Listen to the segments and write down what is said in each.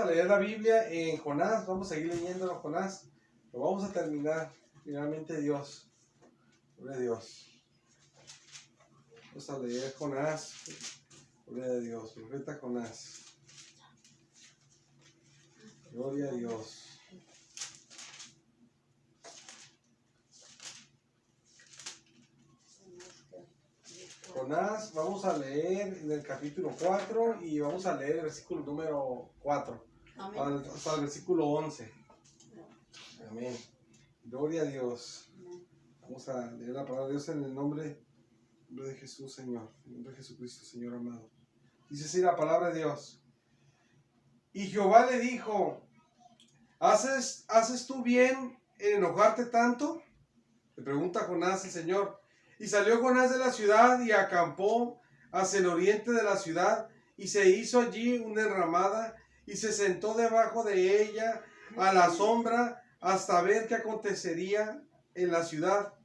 a leer la Biblia en Jonás, vamos a seguir leyendo en Jonás, lo vamos a terminar, finalmente Dios, gloria a Dios. Vamos a leer Jonás, gloria a Dios, profeta Jonás, gloria a Dios. Jonás, vamos a leer en el capítulo 4 y vamos a leer el versículo número 4 hasta el versículo 11. Amén. Gloria a Dios. Vamos a leer la palabra de Dios en el nombre de Jesús, Señor. En el nombre de Jesucristo, Señor amado. Dice así la palabra de Dios. Y Jehová le dijo, ¿haces tú bien en enojarte tanto? Le pregunta Jonás el Señor. Y salió Jonás de la ciudad y acampó hacia el oriente de la ciudad, y se hizo allí una enramada, y se sentó debajo de ella a la sombra hasta ver qué acontecería en la ciudad.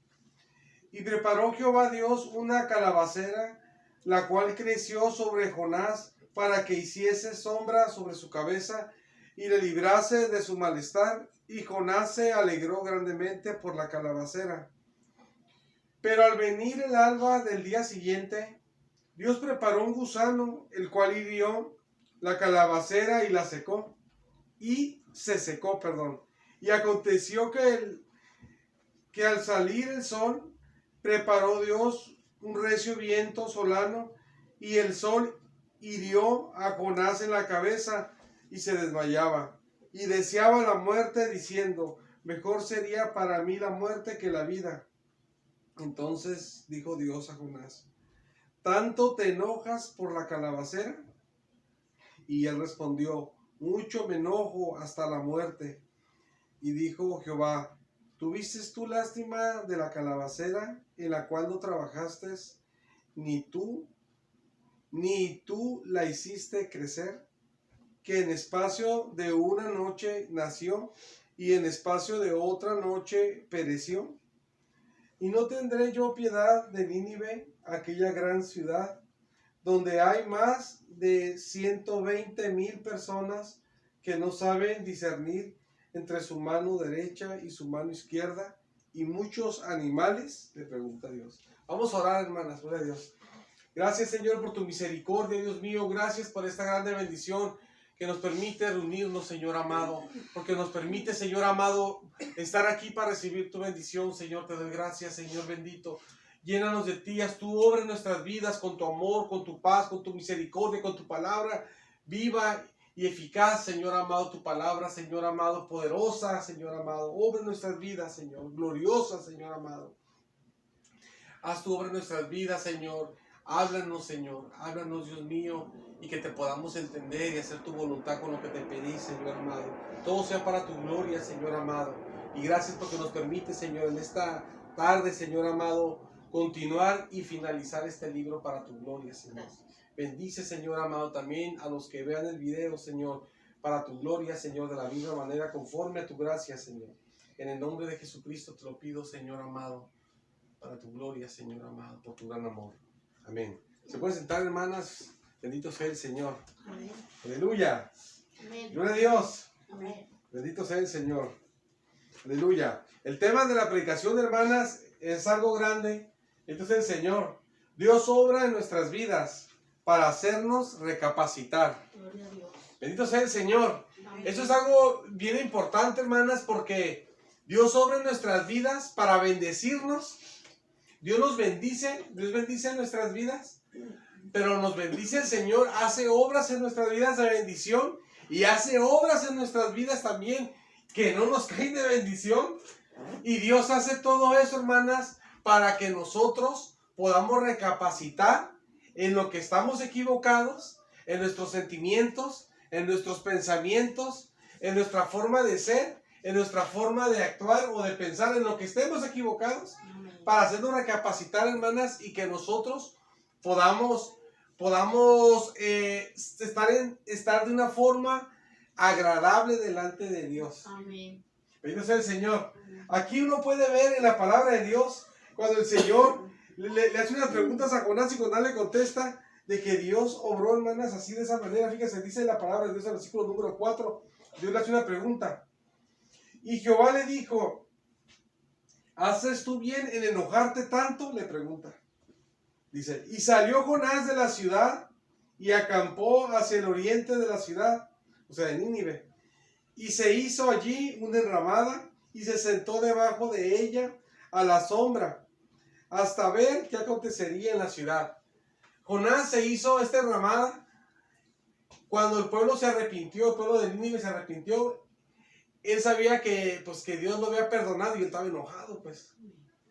Y preparó Jehová Dios una calabacera, la cual creció sobre Jonás para que hiciese sombra sobre su cabeza y le librase de su malestar. Y Jonás se alegró grandemente por la calabacera. Pero al venir el alba del día siguiente, Dios preparó un gusano, el cual hirió la calabacera y la secó. Y se secó, perdón. Y aconteció que al salir el sol, preparó Dios un recio viento solano, y el sol hirió a Jonás en la cabeza, y se desmayaba. Y deseaba la muerte, diciendo, mejor sería para mí la muerte que la vida. Entonces dijo Dios a Jonás, ¿tanto te enojas por la calabacera? Y él respondió, mucho me enojo hasta la muerte. Y dijo Jehová, ¿tuviste tú lástima de la calabacera en la cual no trabajaste, ni tú la hiciste crecer? Que en espacio de una noche nació, y en espacio de otra noche pereció. Y no tendré yo piedad de Nínive, aquella gran ciudad, donde hay más de 120,000 personas que no saben discernir entre su mano derecha y su mano izquierda, y muchos animales. Le pregunta Dios. Vamos a orar, hermanas, gloria a Dios. Gracias, Señor, por tu misericordia, Dios mío. Gracias por esta grande bendición que nos permite reunirnos, Señor amado, porque nos permite, Señor amado, estar aquí para recibir tu bendición, Señor. Te doy gracias, Señor bendito. Llénanos de ti, haz tu obra en nuestras vidas, con tu amor, con tu paz, con tu misericordia, con tu palabra viva y eficaz, Señor amado, tu palabra, Señor amado, poderosa, Señor amado. Obra en nuestras vidas, Señor, gloriosa, Señor amado. Haz tu obra en nuestras vidas, Señor. Háblanos, Señor, háblanos, Dios mío, y que te podamos entender y hacer tu voluntad con lo que te pedí, Señor amado. Todo sea para tu gloria, Señor amado. Y gracias porque nos permite, Señor, en esta tarde, Señor amado, continuar y finalizar este libro para tu gloria, Señor. Bendice, Señor amado, también a los que vean el video, Señor, para tu gloria, Señor, de la misma manera, conforme a tu gracia, Señor. En el nombre de Jesucristo te lo pido, Señor amado, para tu gloria, Señor amado, por tu gran amor. Amén. ¿Se pueden sentar, hermanas? Bendito sea el Señor. Amén. Aleluya. Amén. Gloria a Dios. Amén. Bendito sea el Señor. Aleluya. El tema de la predicación, hermanas, es algo grande. Entonces el Señor, Dios obra en nuestras vidas para hacernos recapacitar. Gloria a Dios. Bendito sea el Señor. Amén. Eso es algo bien importante, hermanas, porque Dios obra en nuestras vidas para bendecirnos. Dios nos bendice, Dios bendice nuestras vidas, pero nos bendice el Señor, hace obras en nuestras vidas de bendición y hace obras en nuestras vidas también que no nos caen de bendición. Y Dios hace todo eso, hermanas, para que nosotros podamos recapacitar en lo que estamos equivocados, en nuestros sentimientos, en nuestros pensamientos, en nuestra forma de ser, en nuestra forma de actuar o de pensar, en lo que estemos equivocados, para hacernos recapacitar, hermanas, y que nosotros podamos estar de una forma agradable delante de Dios. Amén. Bendito sea el Señor. Aquí uno puede ver en la palabra de Dios, cuando el Señor le hace unas preguntas a Jonás y Jonás le contesta, de que Dios obró, hermanas, así de esa manera. Fíjense, dice la palabra de Dios en el versículo número 4. Dios le hace una pregunta. Y Jehová le dijo, ¿haces tú bien en enojarte tanto? Le pregunta. Dice, y salió Jonás de la ciudad y acampó hacia el oriente de la ciudad, o sea, de Nínive. Y se hizo allí una enramada y se sentó debajo de ella a la sombra, hasta ver qué acontecería en la ciudad. Jonás se hizo esta enramada cuando el pueblo se arrepintió, el pueblo de Nínive se arrepintió. Él sabía que, pues, que Dios lo había perdonado y él estaba enojado, pues,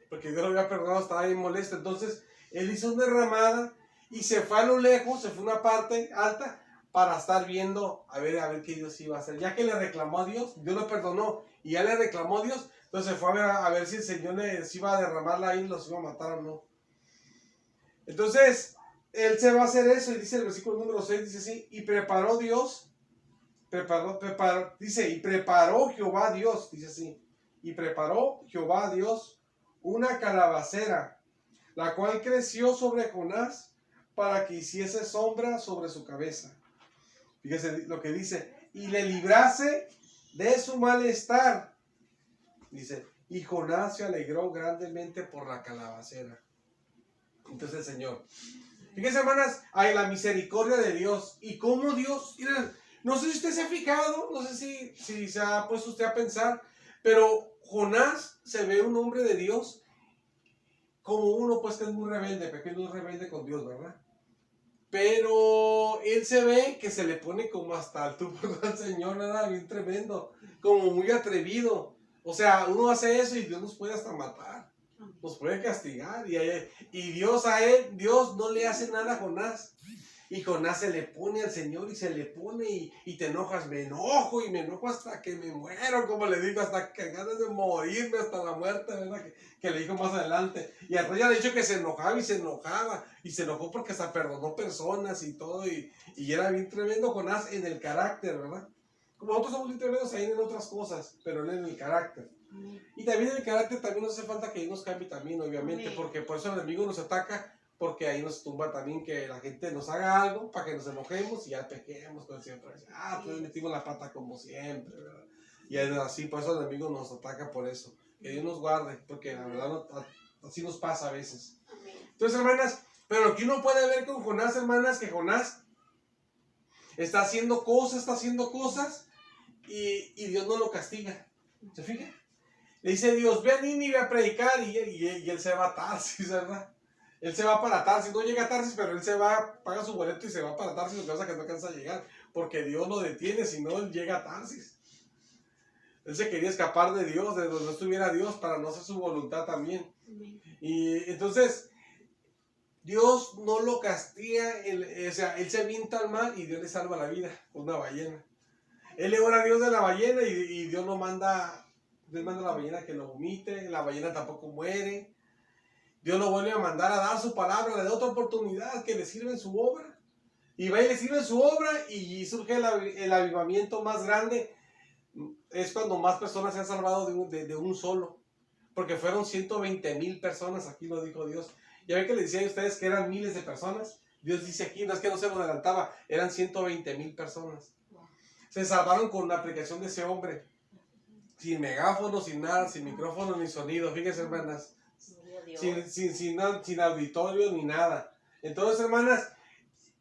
porque Dios lo había perdonado, estaba bien molesto. Entonces, él hizo una enramada y se fue a lo lejos, se fue a una parte alta para estar viendo a ver qué Dios iba a hacer. Ya que le reclamó a Dios, Dios lo perdonó y ya le reclamó a Dios, entonces se fue a ver si el Señor se iba a derramarla ahí y los iba a matar o no. Entonces, él se va a hacer eso y dice el versículo número 6, dice así, y preparó Dios, dice, y preparó Jehová Dios, dice así, y preparó Jehová Dios una calabacera, la cual creció sobre Jonás para que hiciese sombra sobre su cabeza. Fíjese lo que dice, y le librase de su malestar. Dice, y Jonás se alegró grandemente por la calabacera. Entonces el Señor, fíjense, hermanas, hay la misericordia de Dios. Y cómo Dios, miren, no sé si usted se ha fijado, no sé si se ha puesto usted a pensar, pero Jonás se ve un hombre de Dios como uno, pues, que es muy rebelde, pequeño es rebelde con Dios, ¿verdad? Pero él se ve que se le pone como hasta el tubo al Señor, nada bien tremendo, como muy atrevido. O sea, uno hace eso y Dios nos puede hasta matar, nos puede castigar. Y Dios Dios no le hace nada a Jonás. Y Jonás se le pone al Señor y se le pone y te enojas, me enojo y me enojo hasta que me muero, como le digo, hasta que ganas de morirme, hasta la muerte, ¿verdad? Que le dijo más adelante. Y al rey ya le dicho que se enojaba y se enojó porque hasta perdonó personas y todo, y era bien tremendo Jonás en el carácter, ¿verdad? Como nosotros somos bien tremendos ahí en otras cosas, pero él en el carácter. Y también en el carácter también nos hace falta que Dios nos cambie también, obviamente, porque por eso el enemigo nos ataca, porque ahí nos tumba también que la gente nos haga algo para que nos enojemos y ya pequemos con siempre. Pues metimos la pata como siempre, ¿verdad? Y así, por eso el enemigo nos ataca por eso. Que Dios nos guarde, porque la verdad así nos pasa a veces. Entonces, hermanas, pero aquí uno puede ver con Jonás, hermanas, que Jonás está haciendo cosas y Dios no lo castiga. ¿Se fijan? Le dice Dios, ve a Nínive a predicar y él se va a Tarsis, ¿verdad? Él se va para Tarsis, no llega a Tarsis, pero él se va, paga su boleto y se va para Tarsis, lo que pasa es que no alcanza a llegar, porque Dios lo detiene, si no, él llega a Tarsis. Él se quería escapar de Dios, de donde no estuviera Dios, para no hacer su voluntad también. Y entonces, Dios no lo castiga, o sea, él se avienta al mar y Dios le salva la vida con una ballena. Él le ora a Dios de la ballena y Dios lo manda, Dios manda a la ballena que lo vomite, la ballena tampoco muere. Dios lo vuelve a mandar a dar su palabra, le da otra oportunidad que le sirva en su obra. Y va y le sirve en su obra y surge el avivamiento más grande. Es cuando más personas se han salvado de un solo. Porque fueron 120,000 personas, aquí lo dijo Dios. Ya ven que les decía a ustedes que eran miles de personas. Dios dice aquí, no es que no se nos adelantaba, eran 120,000 personas. Se salvaron con la aplicación de ese hombre. Sin megáfono, sin nada, sin micrófono ni sonido. Fíjense, hermanas. Sin auditorio ni nada. Entonces, hermanas,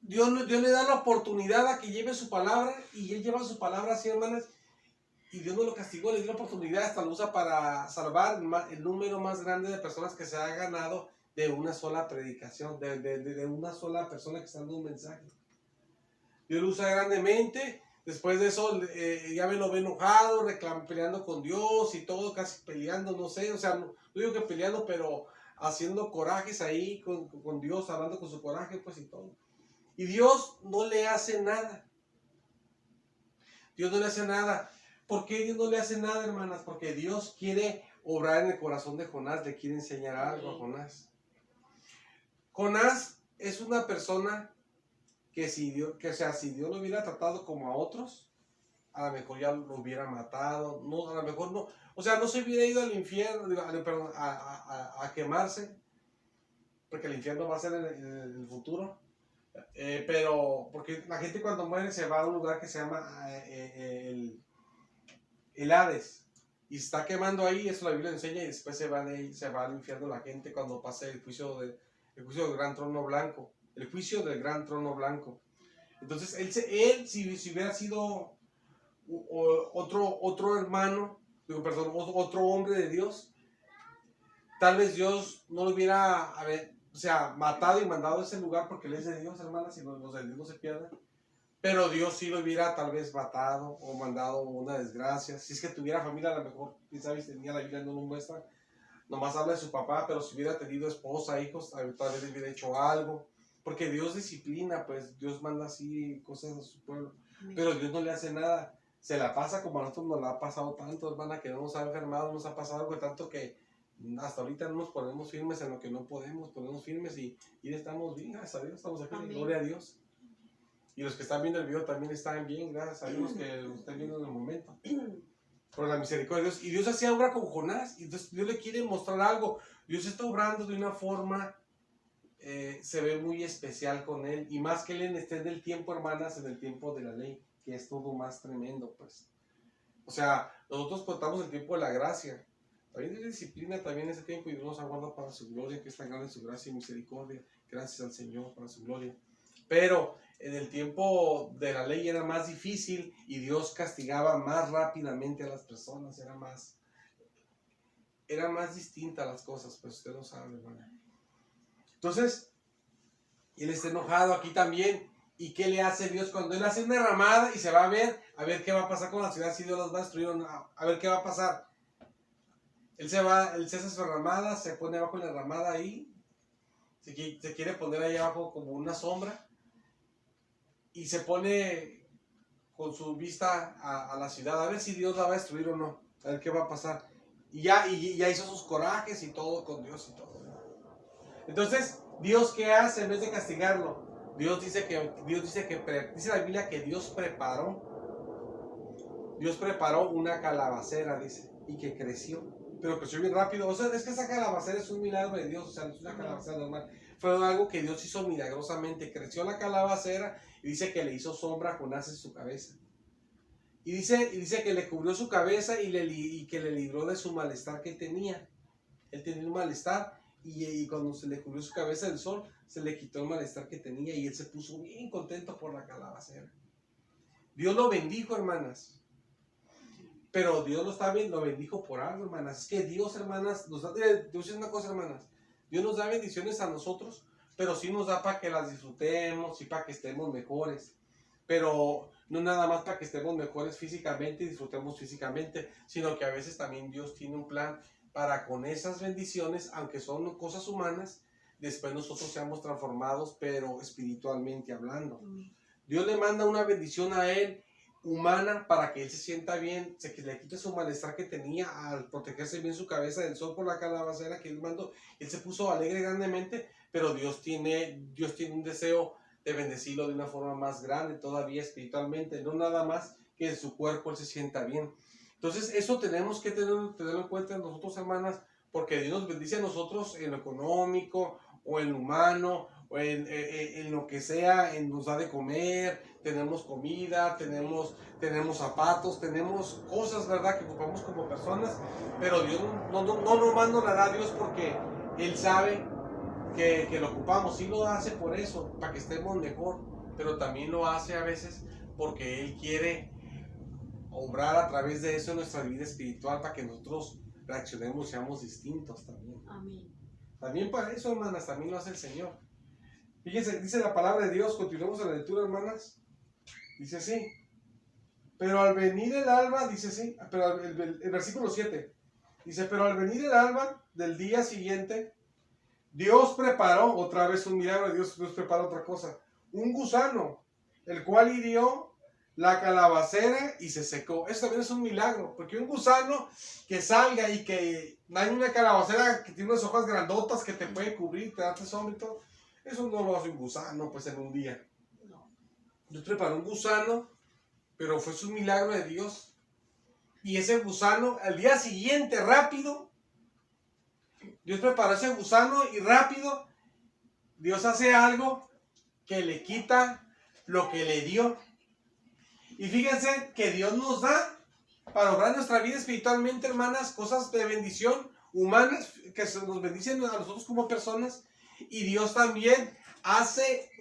Dios le da la oportunidad a que lleve su palabra y él lleva su palabra así, hermanas. Y Dios no lo castigó, le dio la oportunidad, hasta lo usa para salvar el número más grande de personas que se ha ganado de una sola predicación, de una sola persona que está dando un mensaje. Dios lo usa grandemente. Después de eso, ya me lo ve enojado, peleando con Dios y todo, casi peleando, no sé, o sea, no digo que peleando, pero haciendo corajes ahí con Dios, hablando con su coraje, pues y todo. Y Dios no le hace nada. Dios no le hace nada. ¿Por qué Dios no le hace nada, hermanas? Porque Dios quiere obrar en el corazón de Jonás, le quiere enseñar algo a Jonás. Jonás es una persona que si Dios lo hubiera tratado como a otros, a lo mejor ya lo hubiera matado, no, a lo mejor no, o sea, no se hubiera ido al infierno, perdón, a quemarse, porque el infierno va a ser en el futuro, Pero, porque la gente cuando muere se va a un lugar que se llama el Hades. Y se está quemando ahí, eso la Biblia enseña, y después se va de ahí, se va al infierno la gente cuando pase el juicio del gran trono blanco. El juicio del gran trono blanco. Entonces, él si hubiera sido otro hermano, perdón, otro hombre de Dios, tal vez Dios no lo hubiera matado y mandado a ese lugar porque él es de Dios, hermanas, y los de Dios no se pierden. Pero Dios sí lo hubiera tal vez matado o mandado una desgracia. Si es que tuviera familia, a lo mejor, quién sabe si tenía, la Biblia no lo muestra. Nomás habla de su papá, pero si hubiera tenido esposa, hijos, tal vez le hubiera hecho algo. Porque Dios disciplina, pues Dios manda así cosas a su pueblo. Pero Dios no le hace nada. Se la pasa como a nosotros nos la ha pasado tanto, hermana, que no nos ha enfermado, nos ha pasado algo tanto que hasta ahorita no nos ponemos firmes en lo que no podemos, ponemos firmes y estamos bien, gracias a Dios, estamos aquí, gloria a Dios. Y los que están viendo el video también están bien, gracias a Dios que lo están viendo en el momento. Por la misericordia de Dios. Y Dios hacía obra con Jonás. Y entonces Dios le quiere mostrar algo. Dios está obrando de una forma, se ve muy especial con él. Y más que él esté en el tiempo, hermanas, en el tiempo de la ley, que es todo más tremendo, pues. O sea, nosotros contamos el tiempo de la gracia. También hay disciplina también en ese tiempo y Dios nos aguarda para su gloria, que es tan grande su gracia y misericordia. Gracias al Señor para su gloria. Pero en el tiempo de la ley era más difícil y Dios castigaba más rápidamente a las personas, era más distinta las cosas, pues usted lo sabe, hermano. Entonces, él está enojado aquí también. ¿Y qué le hace Dios cuando él hace una ramada y se va a ver qué va a pasar con la ciudad, si Dios las va a destruir o no? A ver qué va a pasar. Él se hace su ramada, se pone abajo en la ramada ahí, se quiere poner ahí abajo como una sombra. Y se pone con su vista a la ciudad, a ver si Dios la va a destruir o no, a ver qué va a pasar. Y ya hizo sus corajes y todo con Dios y todo. Entonces, ¿Dios qué hace en vez de castigarlo? Dice la Biblia que Dios preparó una calabacera, dice, y que creció, pero creció bien rápido. O sea, es que esa calabacera es un milagro de Dios, o sea, no es una calabacera normal. Fue algo que Dios hizo milagrosamente. Creció la calabacera y dice que le hizo sombra a Jonás en su cabeza. Y dice que le cubrió su cabeza y que le libró de su malestar que tenía. Él tenía un malestar y cuando se le cubrió su cabeza del sol, se le quitó el malestar que tenía y él se puso bien contento por la calabacera. Dios lo bendijo, hermanas. Pero Dios lo bendijo por algo, hermanas. Es que Dios, hermanas, nos da, Dios es una cosa, hermanas. Dios nos da bendiciones a nosotros, pero sí nos da para que las disfrutemos y para que estemos mejores. Pero no nada más para que estemos mejores físicamente y disfrutemos físicamente, sino que a veces también Dios tiene un plan para con esas bendiciones, aunque son cosas humanas, después nosotros seamos transformados, pero espiritualmente hablando. Dios le manda una bendición a él humana para que él se sienta bien, que le quite su malestar que tenía al protegerse bien su cabeza del sol por la calabacera que él mandó. Él se puso alegre grandemente, pero Dios tiene un deseo de bendecirlo de una forma más grande todavía espiritualmente, no nada más que en su cuerpo él se sienta bien. Entonces eso tenemos que tenerlo en cuenta nosotros, hermanas, porque Dios nos bendice a nosotros en lo económico o en lo humano o en lo que sea, nos da de comer, tenemos comida, tenemos zapatos, tenemos cosas, ¿verdad?, que ocupamos como personas, pero Dios no nos la da a Dios porque Él sabe que lo ocupamos. Sí lo hace por eso, para que estemos mejor, pero también lo hace a veces porque Él quiere obrar a través de eso en nuestra vida espiritual para que nosotros reaccionemos y seamos distintos también. Amén. También para eso, hermanas, también lo hace el Señor. Fíjense, dice la palabra de Dios, continuemos en la lectura, hermanas. Dice así: pero al venir el alba, dice así, pero el versículo 7, dice, pero al venir el alba del día siguiente, Dios preparó otra vez un milagro. Dios preparó otra cosa, un gusano, el cual hirió la calabacera y se secó. Eso también es un milagro, porque un gusano que salga y que hay una calabacera que tiene unas hojas grandotas que te puede cubrir, te da sombra y todo, eso no lo hace un gusano pues en un día. Dios preparó un gusano, pero fue un milagro de Dios. Y ese gusano, al día siguiente, rápido, Dios preparó ese gusano y rápido, Dios hace algo que le quita lo que le dio. Y fíjense que Dios nos da para obrar nuestra vida espiritualmente, hermanas, cosas de bendición humanas que nos bendicen a nosotros como personas. Y Dios también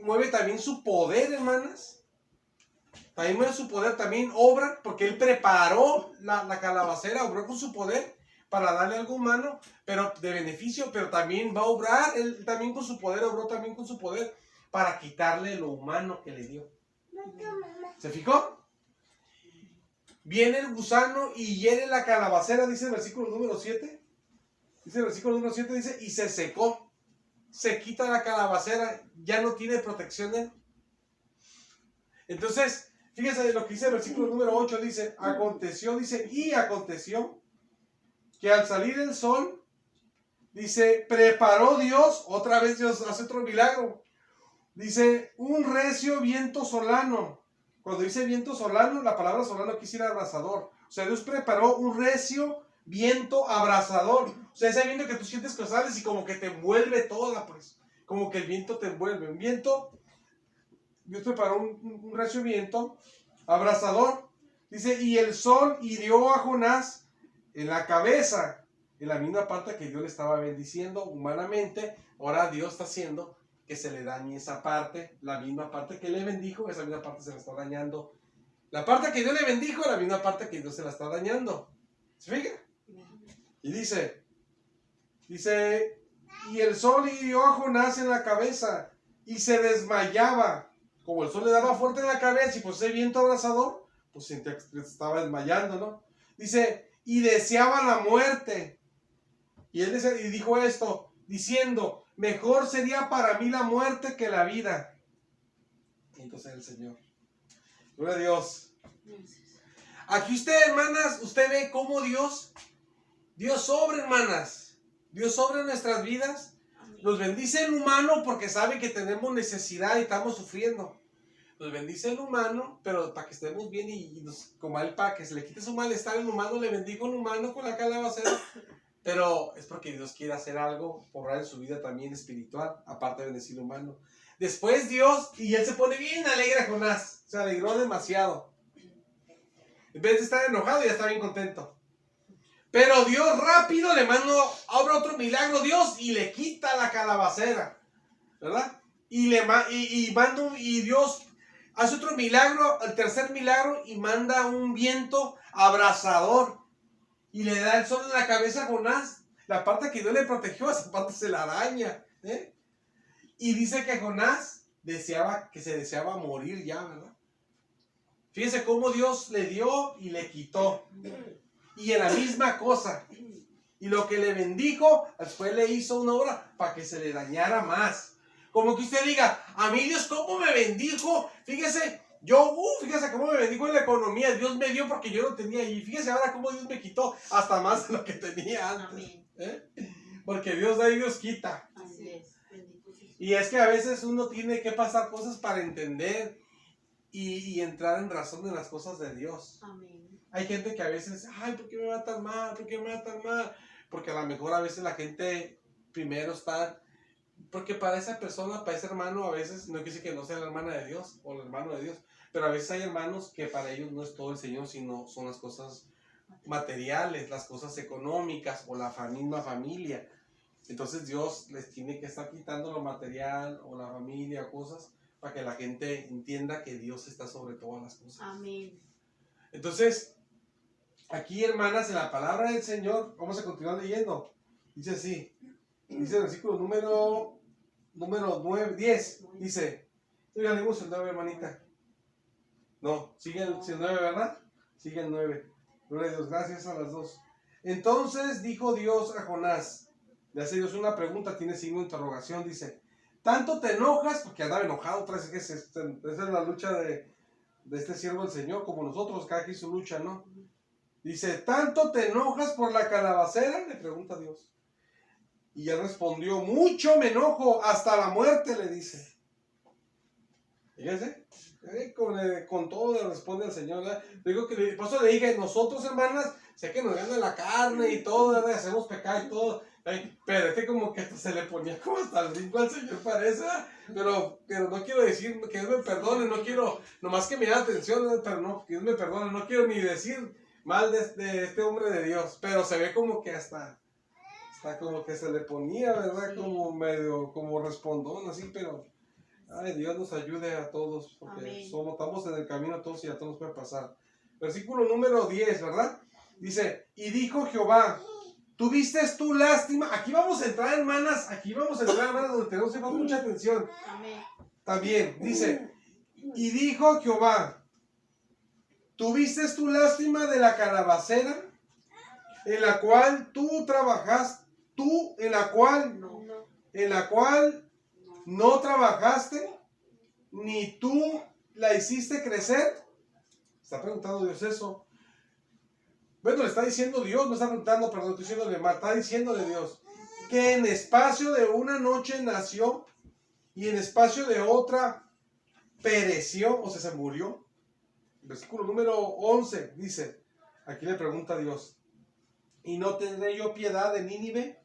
mueve también su poder, hermanas. También mueve su poder, también obra, porque Él preparó la calabacera, obró con su poder para darle algo humano, pero de beneficio, pero también va a obrar, Él también con su poder, obró también con su poder para quitarle lo humano que le dio. ¿Se fijó? Viene el gusano y hiere la calabacera, dice el versículo número 7. Dice el versículo número 7, dice, y se secó. Se quita la calabacera, ya no tiene protección él. Entonces, fíjense lo que dice el versículo número 8, dice, aconteció que al salir el sol, dice, preparó Dios, otra vez Dios hace otro milagro. Dice, un recio viento solano. Cuando dice viento solano, la palabra solano quisiera abrasador. O sea, Dios preparó un recio viento abrasador. O sea, ese viento que tú sientes que sales y como que te envuelve toda, pues. Como que el viento te envuelve. Un viento, Dios preparó un recio viento abrasador. Dice, y el sol hirió a Jonás en la cabeza. En la misma parte que Dios le estaba bendiciendo humanamente, ahora Dios está haciendo que se le dañe esa parte, la misma parte que le bendijo, esa misma parte se la está dañando. La parte que Dios le bendijo, la misma parte que Dios se la está dañando. ¿Se fija? Y dice, y el sol hirió a Jonás en la cabeza y se desmayaba. Como el sol le daba fuerte en la cabeza y pues ese viento abrasador, pues se estaba desmayando, ¿no? Dice, y deseaba la muerte. Y él dijo esto, diciendo, mejor sería para mí la muerte que la vida. Y entonces el Señor. Gloria a Dios. Aquí usted, hermanas, usted ve cómo Dios obra, hermanas. Dios obra en nuestras vidas. Nos bendice el humano porque sabe que tenemos necesidad y estamos sufriendo. Nos bendice el humano, pero para que estemos bien como a él, para que se le quite su malestar el humano, le bendigo el humano con la calabacera. Pero es porque Dios quiere hacer algo, obrar en su vida también espiritual, aparte de bendecir humano. Después Dios, y él se pone bien alegre a Jonás, se alegró demasiado. En vez de estar enojado, ya está bien contento. Pero Dios rápido le obra otro milagro Dios y le quita la calabacera, ¿verdad? Y Dios hace otro milagro, el tercer milagro, y manda un viento abrasador. Y le da el sol en la cabeza a Jonás. La parte que Dios le protegió, esa parte se la daña. Y dice que Jonás se deseaba morir ya, ¿verdad? Fíjense cómo Dios le dio y le quitó. Y en la misma cosa. Y lo que le bendijo, después le hizo una obra para que se le dañara más. Como que usted diga, a mí Dios, ¿cómo me bendijo? Fíjese cómo me bendijo en la economía. Dios me dio porque yo no tenía. Y fíjese ahora cómo Dios me quitó hasta más de lo que tenía antes. Porque Dios da y Dios quita. Así es. Y es que a veces uno tiene que pasar cosas para entender y entrar en razón de las cosas de Dios. Amén. Hay gente que a veces, ay, ¿por qué me va tan mal? ¿Por qué me va tan mal? Porque a lo mejor a veces la gente primero está... Porque para esa persona, para ese hermano, a veces, no quiere decir que no sea la hermana de Dios o el hermano de Dios, pero a veces hay hermanos que para ellos no es todo el Señor, sino son las cosas materiales, las cosas económicas o la misma familia. Entonces Dios les tiene que estar quitando lo material o la familia o cosas para que la gente entienda que Dios está sobre todas las cosas. Amén. Entonces, aquí, hermanas, en la palabra del Señor, vamos a continuar leyendo. Dice así, dice el versículo número 10, dice, ya leímos el 9, hermanita. No, sigue el 9, ¿verdad? Sigue el 9. Gloria a Dios, gracias a las dos. Entonces dijo Dios a Jonás, le hace Dios una pregunta, tiene signo de interrogación, dice, ¿tanto te enojas? Porque andaba enojado, esa es la lucha de este siervo del Señor, como nosotros, cada quien su lucha, ¿no? Dice, ¿tanto te enojas por la calabacera? Le pregunta Dios. Y él respondió, mucho me enojo, hasta la muerte, le dice. Fíjense, con todo le responde al Señor, ¿verdad? Por eso le dije, nosotros, hermanas, sé que nos gana la carne y todo, ¿verdad? Hacemos pecado y todo, Ay, pero como que hasta se le ponía como hasta el brinco al Señor, parece. Pero no quiero decir que Dios me perdone, no quiero, nomás que me da atención, pero no, que Dios me perdone, no quiero ni decir mal de este hombre de Dios, pero se ve como que hasta como que se le ponía, ¿verdad? Como medio, como respondón, así, pero ay, Dios nos ayude a todos, porque estamos en el camino todos y a todos nos puede pasar. Versículo número 10, ¿verdad? Dice, y dijo Jehová, ¿tuviste tú lástima? Aquí vamos a entrar, hermanas, donde tenemos que poner mucha atención. Amén. También, dice, y dijo Jehová, ¿tuviste tú lástima de la calabacera, en la cual tú trabajaste, en la cual no trabajaste, ni tú la hiciste crecer? Está preguntando Dios eso. Bueno, le está diciendo Dios, no está preguntando, perdón, estoy diciéndole mal, está diciéndole Dios que en espacio de una noche nació y en espacio de otra pereció, o sea, se murió. Versículo número 11 dice, aquí le pregunta Dios, ¿y no tendré yo piedad de Nínive?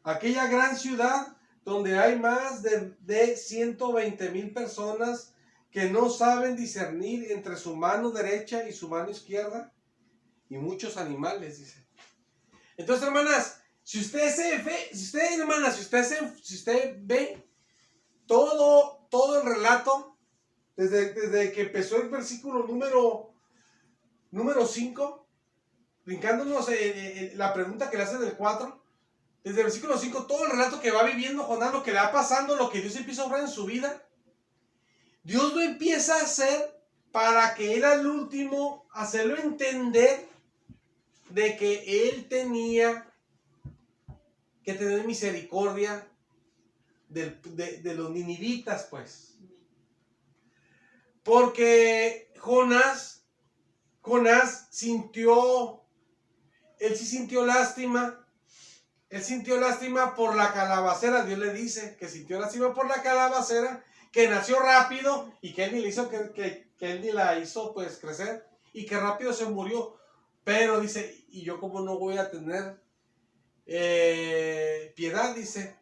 Aquella gran ciudad donde hay más de 120,000 personas que no saben discernir entre su mano derecha y su mano izquierda, y muchos animales, dice. Entonces, hermanas, si usted ve todo el relato, desde que empezó el versículo número 5, brincándonos la pregunta que le hacen en el 4, desde el versículo 5, todo el relato que va viviendo Jonás, lo que le va pasando, lo que Dios empieza a obrar en su vida, Dios lo empieza a hacer para que él al último hacerlo entender de que él tenía que tener misericordia de los ninivitas, pues. Porque Jonás sintió lástima. Él sintió lástima por la calabacera. Dios le dice que sintió lástima por la calabacera, que nació rápido y que él ni le hizo que él ni la hizo pues crecer y que rápido se murió. Pero dice, y yo como no voy a tener piedad, dice,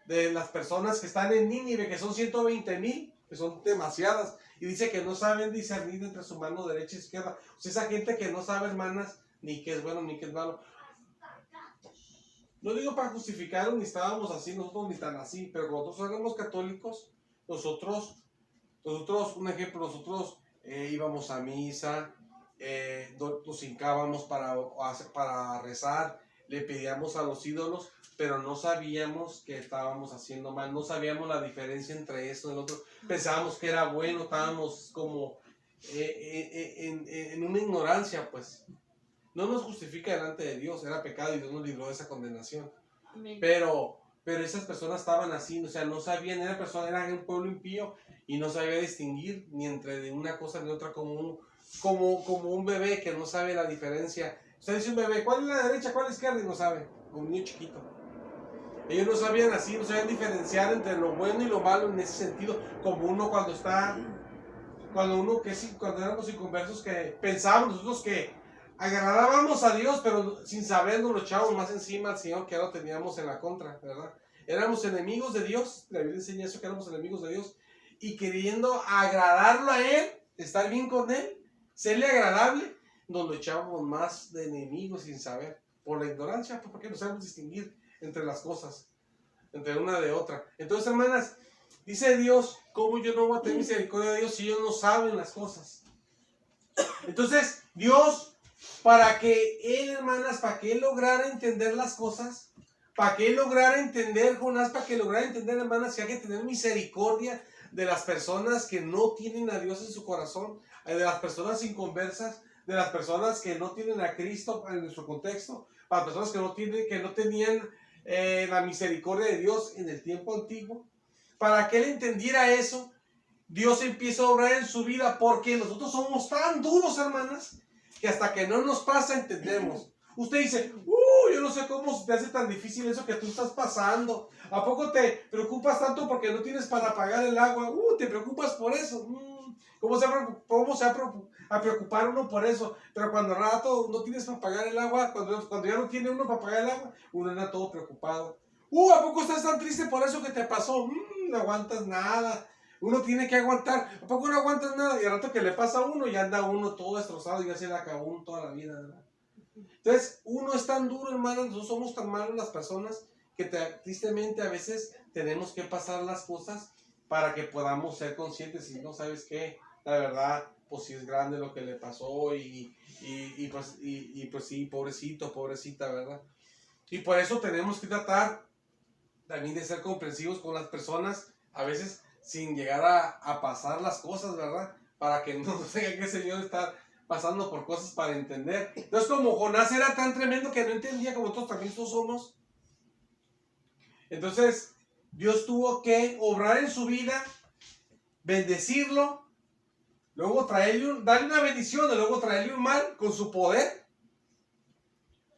de las personas que están en Nínive, que son 120,000, que son demasiadas, y dice que no saben discernir entre su mano derecha e izquierda. O sea, esa gente que no sabe, hermanas, ni qué es bueno ni qué es malo. No digo para justificar, ni estábamos así nosotros, ni tan así, pero cuando nosotros éramos católicos, nosotros, un ejemplo, nosotros íbamos a misa, nos hincábamos para rezar, le pedíamos a los ídolos, pero no sabíamos que estábamos haciendo mal, no sabíamos la diferencia entre eso y el otro, pensábamos que era bueno, estábamos como en una ignorancia, pues. No nos justifica delante de Dios, era pecado y Dios nos libró de esa condenación. Amén. Pero esas personas estaban así, o sea, no sabían, eran un pueblo impío y no sabía distinguir ni entre de una cosa ni otra, como un bebé que no sabe la diferencia. Usted dice un bebé, ¿cuál es la derecha, cuál es la izquierda? Y no sabe, como un niño chiquito. Ellos no sabían así, no sabían diferenciar entre lo bueno y lo malo en ese sentido, como uno cuando éramos inconversos, que pensábamos nosotros que agradábamos a Dios, pero sin saber nos lo echábamos más encima al Señor, que ahora teníamos en la contra, ¿verdad? Éramos enemigos de Dios, la Biblia enseña eso, que éramos enemigos de Dios, y queriendo agradarlo a Él, estar bien con Él, serle agradable, nos lo echábamos más de enemigos sin saber, por la ignorancia, porque no sabemos distinguir entre las cosas, entre una de otra. Entonces, hermanas, dice Dios, ¿cómo yo no voy a tener misericordia de Dios si ellos no saben las cosas? Entonces, Dios, para que él lograra entender las cosas, para que él lograra entender, Jonás, para que lograra entender, hermanas, que hay que tener misericordia de las personas que no tienen a Dios en su corazón, de las personas inconversas, de las personas que no tienen a Cristo en nuestro contexto, para las personas que no tenían la misericordia de Dios en el tiempo antiguo. Para que él entendiera eso, Dios empieza a obrar en su vida, porque nosotros somos tan duros, hermanas, que hasta que no nos pasa entendemos. Usted dice, yo no sé cómo te hace tan difícil eso que tú estás pasando. ¿A poco te preocupas tanto porque no tienes para pagar el agua? ¿Te preocupas por eso? ¿Cómo se va a preocupar uno por eso? Pero cuando al rato no tienes para pagar el agua, cuando ya no tiene uno para pagar el agua, uno anda todo preocupado. ¿A poco estás tan triste por eso que te pasó? No aguantas nada. Uno tiene que aguantar. ¿A poco no aguantas nada? Y al rato que le pasa a uno, ya anda uno todo destrozado y ya se le acabó uno toda la vida, ¿verdad? Entonces, uno es tan duro, hermano, nosotros somos tan malos las personas que tristemente a veces tenemos que pasar las cosas para que podamos ser conscientes y no sabes qué, la verdad, pues sí es grande lo que le pasó y pues sí, pobrecito, pobrecita, ¿verdad? Y por eso tenemos que tratar también de ser comprensivos con las personas, a veces sin llegar a pasar las cosas, ¿verdad? Para que no tenga que el Señor estar pasando por cosas para entender. Entonces, como Jonás era tan tremendo que no entendía, como nosotros también somos, entonces Dios tuvo que obrar en su vida, bendecirlo, luego darle una bendición y luego traerle un mal con su poder,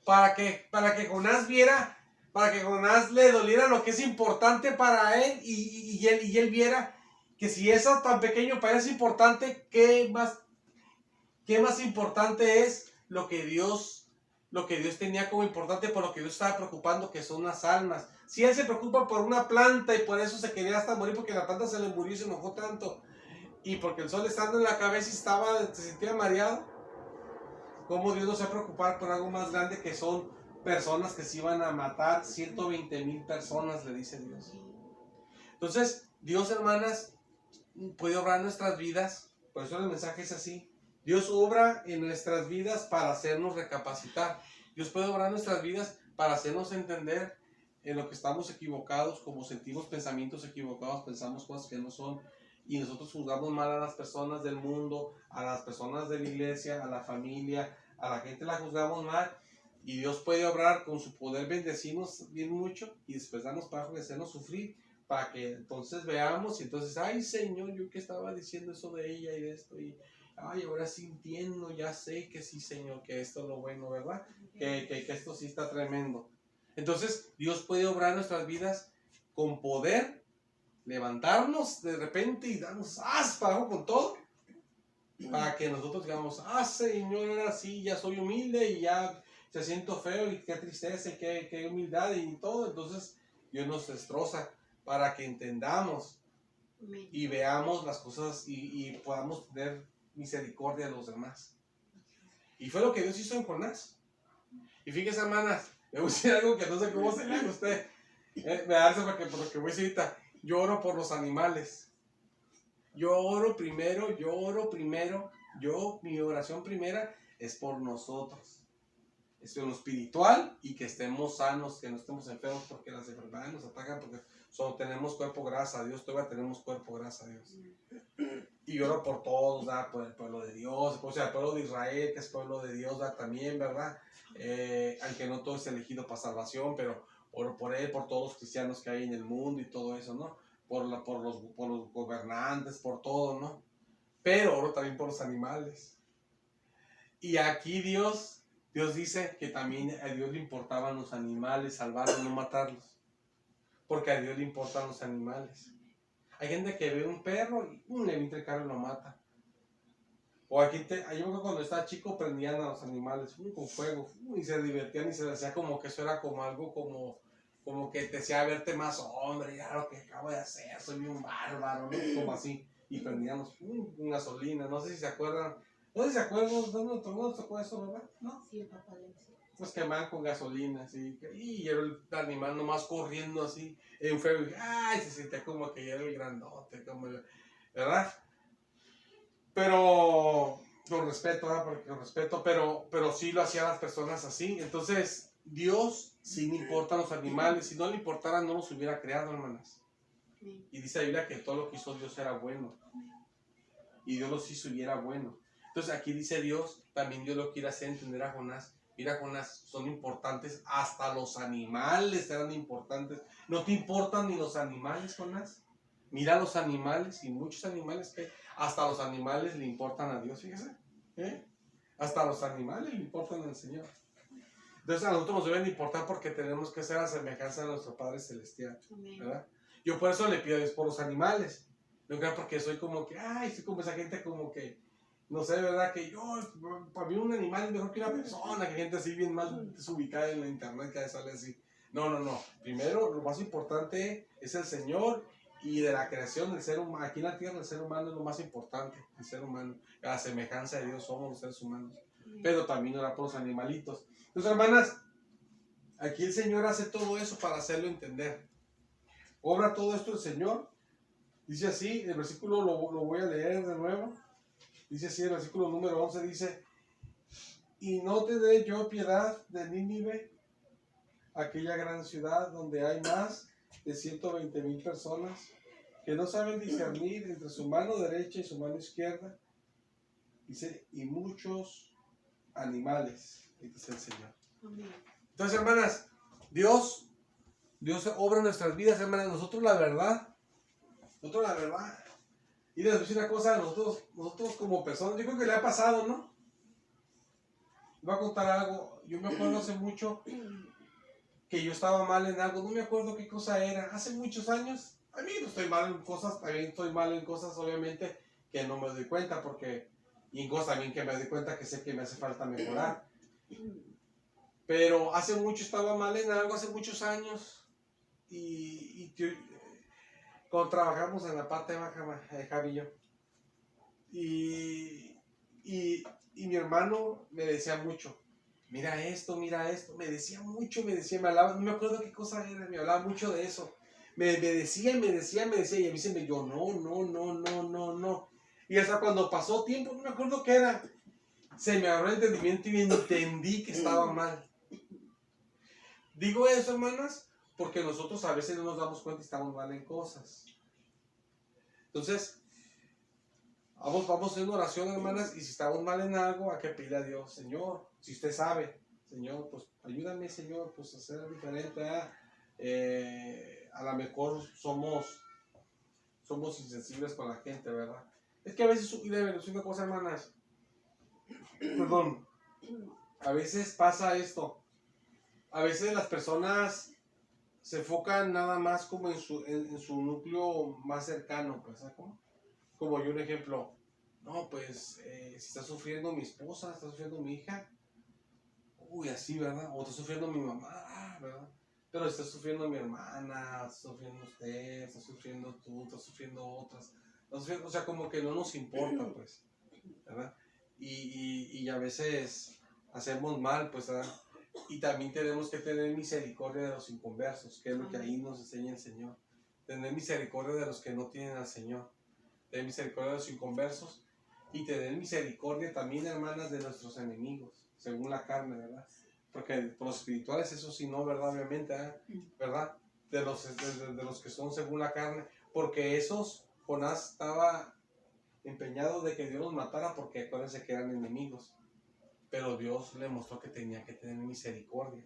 para que Jonás viera, para que Jonás le doliera lo que es importante para él y él viera que si eso tan pequeño para él es importante, ¿qué más importante es lo que Dios tenía como importante, por lo que Dios estaba preocupando, que son las almas? Si él se preocupa por una planta y por eso se quería hasta morir, porque la planta se le murió y se enojó tanto, y porque el sol estando en la cabeza y se sentía mareado, ¿cómo Dios no se va a preocupar por algo más grande, que son personas que se iban a matar? 120,000 personas, le dice Dios. Entonces, Dios, hermanas, puede obrar en nuestras vidas. Por eso el mensaje es así. Dios obra en nuestras vidas para hacernos recapacitar. Dios puede obrar en nuestras vidas para hacernos entender en lo que estamos equivocados, como sentimos pensamientos equivocados, pensamos cosas que no son, y nosotros juzgamos mal a las personas del mundo, a las personas de la iglesia, a la familia, a la gente la juzgamos mal, y Dios puede obrar con su poder, bendecirnos bien mucho y después darnos para hacernos sufrir, para que entonces veamos y entonces, ay Señor, yo que estaba diciendo eso de ella y de esto, y ay, ahora sí entiendo, ya sé que sí, Señor, que esto es lo bueno, ¿verdad? Que esto sí está tremendo. Entonces, Dios puede obrar en nuestras vidas con poder, levantarnos de repente y darnos para abajo con todo, para que nosotros digamos, Señor, ahora sí, ya soy humilde y ya se siento feo y qué tristeza y qué humildad y todo. Entonces, Dios nos destroza para que entendamos y veamos las cosas y podamos tener misericordia de los demás. Y fue lo que Dios hizo en Jonás. Y fíjese, hermanas, le voy a decir algo que no sé cómo se le haga a usted. Me da risa porque por lo que voy a decir ahorita, yo oro por los animales. Yo oro primero, mi oración primera es por nosotros. Es en lo espiritual y que estemos sanos, que no estemos enfermos, porque las enfermedades nos atacan, porque solo tenemos cuerpo, gracias a Dios, todavía tenemos cuerpo, gracias a Dios. Y oro por todos, ¿verdad? Por el pueblo de Dios, o sea, el pueblo de Israel, que es pueblo de Dios, ¿verdad? También, ¿verdad? Aunque no todo es elegido para salvación, pero oro por él, por todos los cristianos que hay en el mundo y todo eso, ¿no? Por los gobernantes, por todo, ¿no? Pero oro también por los animales. Y aquí Dios dice que también a Dios le importaban los animales, salvarlos, no matarlos. Porque a Dios le importan los animales. Hay gente que ve un perro y le entra el carro y lo mata. O aquí yo cuando estaba chico prendían a los animales con fuego y se divertían y se decía como que eso era como algo como que te hacía verte más hombre, ya lo que acabo de hacer, soy un bárbaro, ¿no? Como así. Y prendíamos con gasolina, no sé si se acuerdan. No sé si se acuerdan, no tocó eso, ¿verdad? ¿No? Sí, el papá le decía. Nos quemaban con gasolina, así, y era el animal nomás corriendo así, en fuego, y ay, se sentía como que era el grandote, ¿verdad? Pero, con respeto, ¿verdad? Porque con respeto, pero sí lo hacían las personas así. Entonces, Dios sí le importan los animales, si no le importara no los hubiera creado, hermanas. Y dice la Biblia que todo lo que hizo Dios era bueno. Y Dios los hizo y era bueno. Entonces aquí dice Dios, también Dios lo quiere hacer entender a Jonás. Mira, Jonás, son importantes, hasta los animales eran importantes. ¿No te importan ni los animales, Jonás? Mira los animales y muchos animales que hay. Hasta los animales le importan a Dios, fíjese. Hasta los animales le importan al Señor. Entonces a nosotros nos deben importar porque tenemos que ser a semejanza de nuestro Padre Celestial, ¿verdad? Yo por eso le pido a Dios por los animales. No creo porque soy como que, ay, soy como esa gente como que, no sé, ¿verdad? Que yo, para mí un animal es mejor que una persona, que gente así bien mal desubicada en la internet que sale así. No, no, no. Primero, lo más importante es el Señor y de la creación del ser humano. Aquí en la tierra el ser humano es lo más importante, el ser humano. A la semejanza de Dios somos los seres humanos. Pero también orar por los animalitos. Entonces, hermanas, aquí el Señor hace todo eso para hacerlo entender. Obra todo esto el Señor. Dice así, el versículo lo voy a leer de nuevo. Dice así, el versículo número 11 dice: y no te dé yo piedad de Nínive, aquella gran ciudad donde hay más de 120,000 personas que no saben discernir entre su mano derecha y su mano izquierda. Dice, y muchos animales, dice el Señor. Entonces, hermanas, Dios obra en nuestras vidas, hermanas. Nosotros la verdad, y les voy a decir una cosa, nosotros como personas, yo creo que le ha pasado, ¿no? Voy a contar algo. Yo me acuerdo hace mucho que yo estaba mal en algo, no me acuerdo qué cosa era, hace muchos años. A mí no estoy mal en cosas, también estoy mal en cosas, obviamente, que no me doy cuenta, porque, y en cosas también que me doy cuenta que sé que me hace falta mejorar. Pero hace mucho estaba mal en algo, hace muchos años, y cuando trabajamos en la parte baja, Javi y yo, y mi hermano me decía mucho, mira esto, me decía mucho, me hablaba, no me acuerdo qué cosa era, me hablaba mucho de eso, me decía, y a mí se me dio, no, y hasta cuando pasó tiempo, no me acuerdo qué era, se me abrió el entendimiento y entendí que estaba mal. Digo eso, hermanas, porque nosotros a veces no nos damos cuenta y estamos mal en cosas. Entonces, vamos en oración, hermanas, y si estamos mal en algo, hay que pedirle a Dios, Señor, si usted sabe, Señor, pues ayúdame, Señor, pues a ser diferente. A lo mejor somos insensibles con la gente, ¿verdad? Es que a veces, y debe decir una cosa, hermanas, perdón, a veces pasa esto, a veces las personas se enfocan nada más como en su núcleo más cercano, pues, ¿sabes cómo? Como yo un ejemplo, no, pues, si está sufriendo mi esposa, está sufriendo mi hija, uy, así, ¿verdad? O está sufriendo mi mamá, ¿verdad? Pero está sufriendo mi hermana, está sufriendo usted, está sufriendo tú, está sufriendo otras. O sea, como que no nos importa, pues, ¿verdad? Y a veces hacemos mal, pues, ¿verdad? Y también tenemos que tener misericordia de los inconversos, que es lo que ahí nos enseña el Señor. Tener misericordia de los que no tienen al Señor. Tener misericordia de los inconversos. Y tener misericordia también, hermanas, de nuestros enemigos, según la carne, ¿verdad? Porque por los espirituales, eso sí, no, ¿verdad? Obviamente, ¿verdad? De los que son según la carne. Porque esos, Jonás estaba empeñado de que Dios los matara porque acuérdense que eran enemigos. Pero Dios le mostró que tenía que tener misericordia.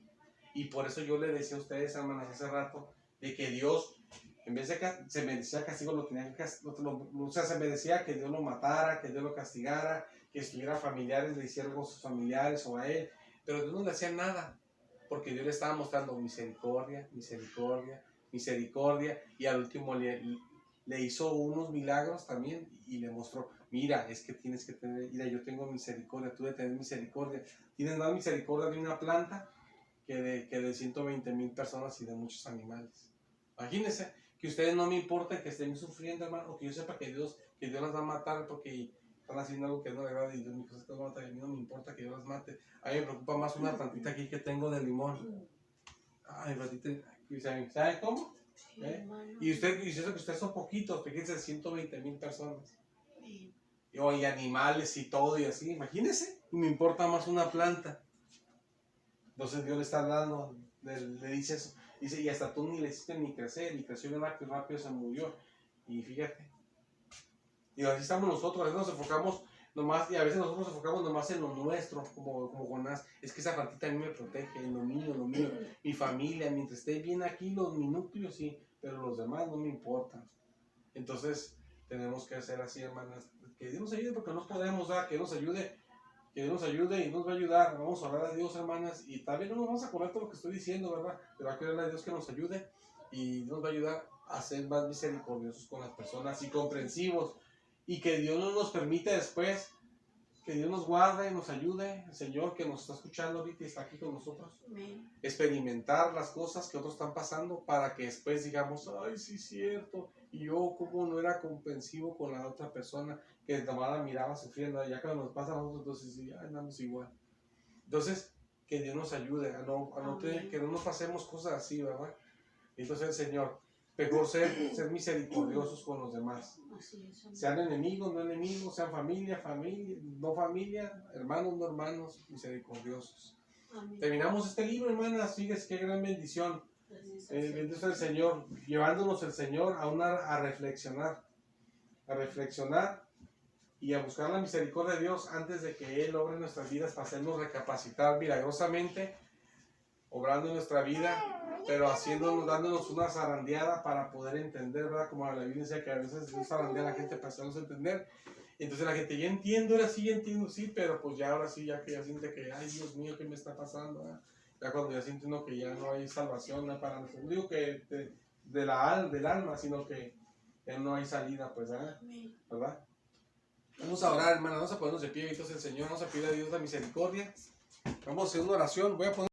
Y por eso yo le decía a ustedes, hermanas, hace rato, de que Dios, en vez de que se merecía castigo, lo tenía que o sea, se merecía que Dios lo matara, que Dios lo castigara, que estuviera familiares, le hiciera algo a sus familiares o a él. Pero Dios no le hacía nada, porque Dios le estaba mostrando misericordia, y al último le hizo unos milagros también y le mostró, mira, es que tienes que tener, mira, yo tengo misericordia, tú debes tener misericordia. Tienes más misericordia de una planta que de 120,000 personas y de muchos animales. Imagínense que ustedes no me importa que estén sufriendo, hermano, o que yo sepa que Dios las va a matar porque están haciendo algo que no le agrada y Dios me dice, a mí no me importa que Dios las mate. A mí me preocupa más una plantita aquí que tengo de limón. Ay, plantita, ¿sabe cómo? Y usted dice que ustedes son poquitos, fíjense, 120,000 personas. Y animales y todo y así, imagínense, y me importa más una planta. Entonces Dios le está hablando, le dice eso, dice, y hasta tú ni le hiciste ni crecer, y creció bien rápido se murió, y fíjate, y así estamos nosotros, a veces nos enfocamos nomás, y a veces nosotros nos enfocamos nomás en lo nuestro, como Jonás, es que esa plantita a mí me protege, en lo mío, mi familia, mientras esté bien aquí, mi núcleo sí, pero los demás no me importan. Entonces tenemos que hacer así, hermanas, que Dios nos ayude porque no podemos dar, que nos ayude, Que Dios nos ayude y nos va a ayudar. Vamos a orar a Dios, hermanas, y también no nos vamos a acordar todo lo que estoy diciendo, ¿verdad? Pero hay que orar a Dios que nos ayude y nos va a ayudar a ser más misericordiosos con las personas y comprensivos, y que Dios no nos permita después, que Dios nos guarde y nos ayude, el Señor que nos está escuchando ahorita y está aquí con nosotros, experimentar las cosas que otros están pasando para que después digamos, ay, sí, cierto, y yo como no era comprensivo con la otra persona que nomás la miraba sufriendo, ya que nos pasa a nosotros, entonces sí, ya andamos igual. Entonces, que Dios nos ayude a no tener, que no nos pasemos cosas así, ¿verdad? Entonces el Señor, mejor ser misericordiosos con los demás. Sean enemigos, no enemigos, sean familia, no familia, hermanos, no hermanos, misericordiosos. Amén. Terminamos este libro, hermanas, fíjense qué gran bendición. Bendito sea el Señor, llevándonos el Señor a reflexionar y a buscar la misericordia de Dios antes de que Él obre en nuestras vidas para hacernos recapacitar milagrosamente, obrando en nuestra vida, pero dándonos una zarandeada para poder entender, ¿verdad? Como la Biblia dice que a veces Dios zarandea a la gente para hacernos entender. Entonces la gente ya entiendo, ahora sí entiendo, sí, pero pues ya ahora sí, ya que ya siente que, ay Dios mío, ¿qué me está pasando? ¿Verdad? Ya cuando ya siente uno que ya no hay salvación, ¿no? Para nosotros, no digo que del alma, sino que ya no hay salida, pues, ¿verdad? Vamos a orar, hermano, vamos a ponernos de pie, entonces el Señor, vamos a pedir a Dios la misericordia. Vamos a hacer una oración, voy a poner